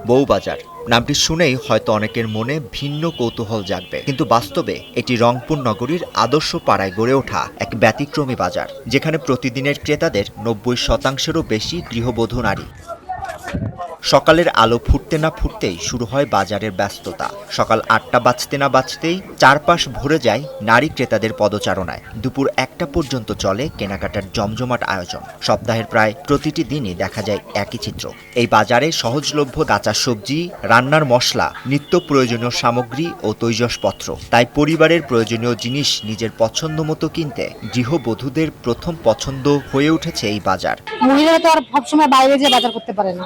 বউবাজার নামটি শুনেই হয়তো অনেকের মনে ভিন্ন কৌতূহল জাগবে, কিন্তু বাস্তবে এটি রংপুর নগরীর আদর্শ পাড়ায় গড়ে ওঠা এক ব্যতিক্রমী বাজার, যেখানে প্রতিদিনের ক্রেতাদের ৯০%-ও বেশি গৃহবধূ নারী। সকালের আলো ফুটতে না ফুটতেই শুরু হয় বাজারের ব্যস্ততা। সকাল ৮টা বাজতে না বাজতেই চারপাশ ভরে যায় নারী ক্রেতাদের পদচারণায়। দুপুর ১টা পর্যন্ত চলে কেনাকাটার জমজমাট আয়োজন। সপ্তাহের প্রায় প্রতিটি দিনই দেখা যায় একই চিত্র। এই বাজারে সহজলভ্য কাঁচা সবজি, রান্নার মশলা, নিত্য প্রয়োজনীয় সামগ্রী ও তৈজসপত্র। তাই পরিবারের প্রয়োজনীয় জিনিস নিজের পছন্দ মতো কিনতে গৃহবধূদের প্রথম পছন্দ হয়ে উঠেছে এই বাজার। মহিলারা তো আর সবসময় বাইরে যেয়ে বাজার করতে পারে না,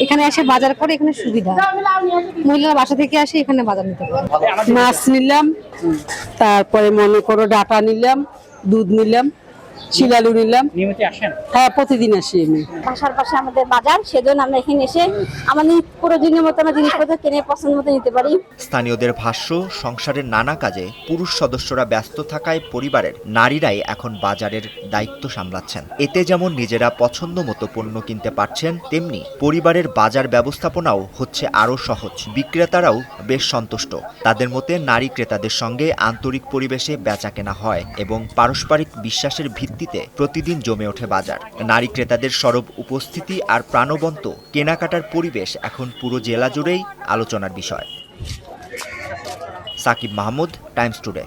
এখানে এসে বাজার করে এখানে সুবিধা। মহিলারা বাসা থেকে আসে এখানে বাজার নিতে পারে। মাছ নিলাম, তারপরে মনে করো ডাটা নিলাম, দুধ নিলাম, শিলালু নিলাম। নিয়মিত আসেন? হ্যাঁ, প্রতিদিন আসি আমি। বাসার পাশে আমাদের বাজার, সেজন্য আমরা এখানে এসে আমাদের প্রয়োজনীয় মতো আমরা জিনিসপত্র কিনে পছন্দ মতো নিতে পারি। স্থানীয়দের ভাষ্য, সংসারের নানা কাজে পুরুষ সদস্যরা ব্যস্ত থাকায় পরিবারের নারীরাই এখন বাজারের দায়িত্ব সামলাচ্ছেন। এতে যেমন নিজেরা পছন্দ মতো পণ্য কিনতে পারছেন, তেমনি পরিবারের বাজার ব্যবস্থাপনাও হচ্ছে আরও সহজ। বিক্রেতারাও বেশ সন্তুষ্ট। তাদের মতে নারী ক্রেতাদের সঙ্গে আন্তরিক পরিবেশে বেচাকেনা হয় এবং পারস্পরিক বিশ্বাসের ভিত্তিতে প্রতিদিন জমে ওঠে বাজার। নারী ক্রেতাদের সরব উপস্থিতি আর প্রাণবন্ত কেনাকাটার পরিবেশ এখন পুরো জেলা জুড়েই আলোচনার বিষয়। Sakib Mahmud, Times today.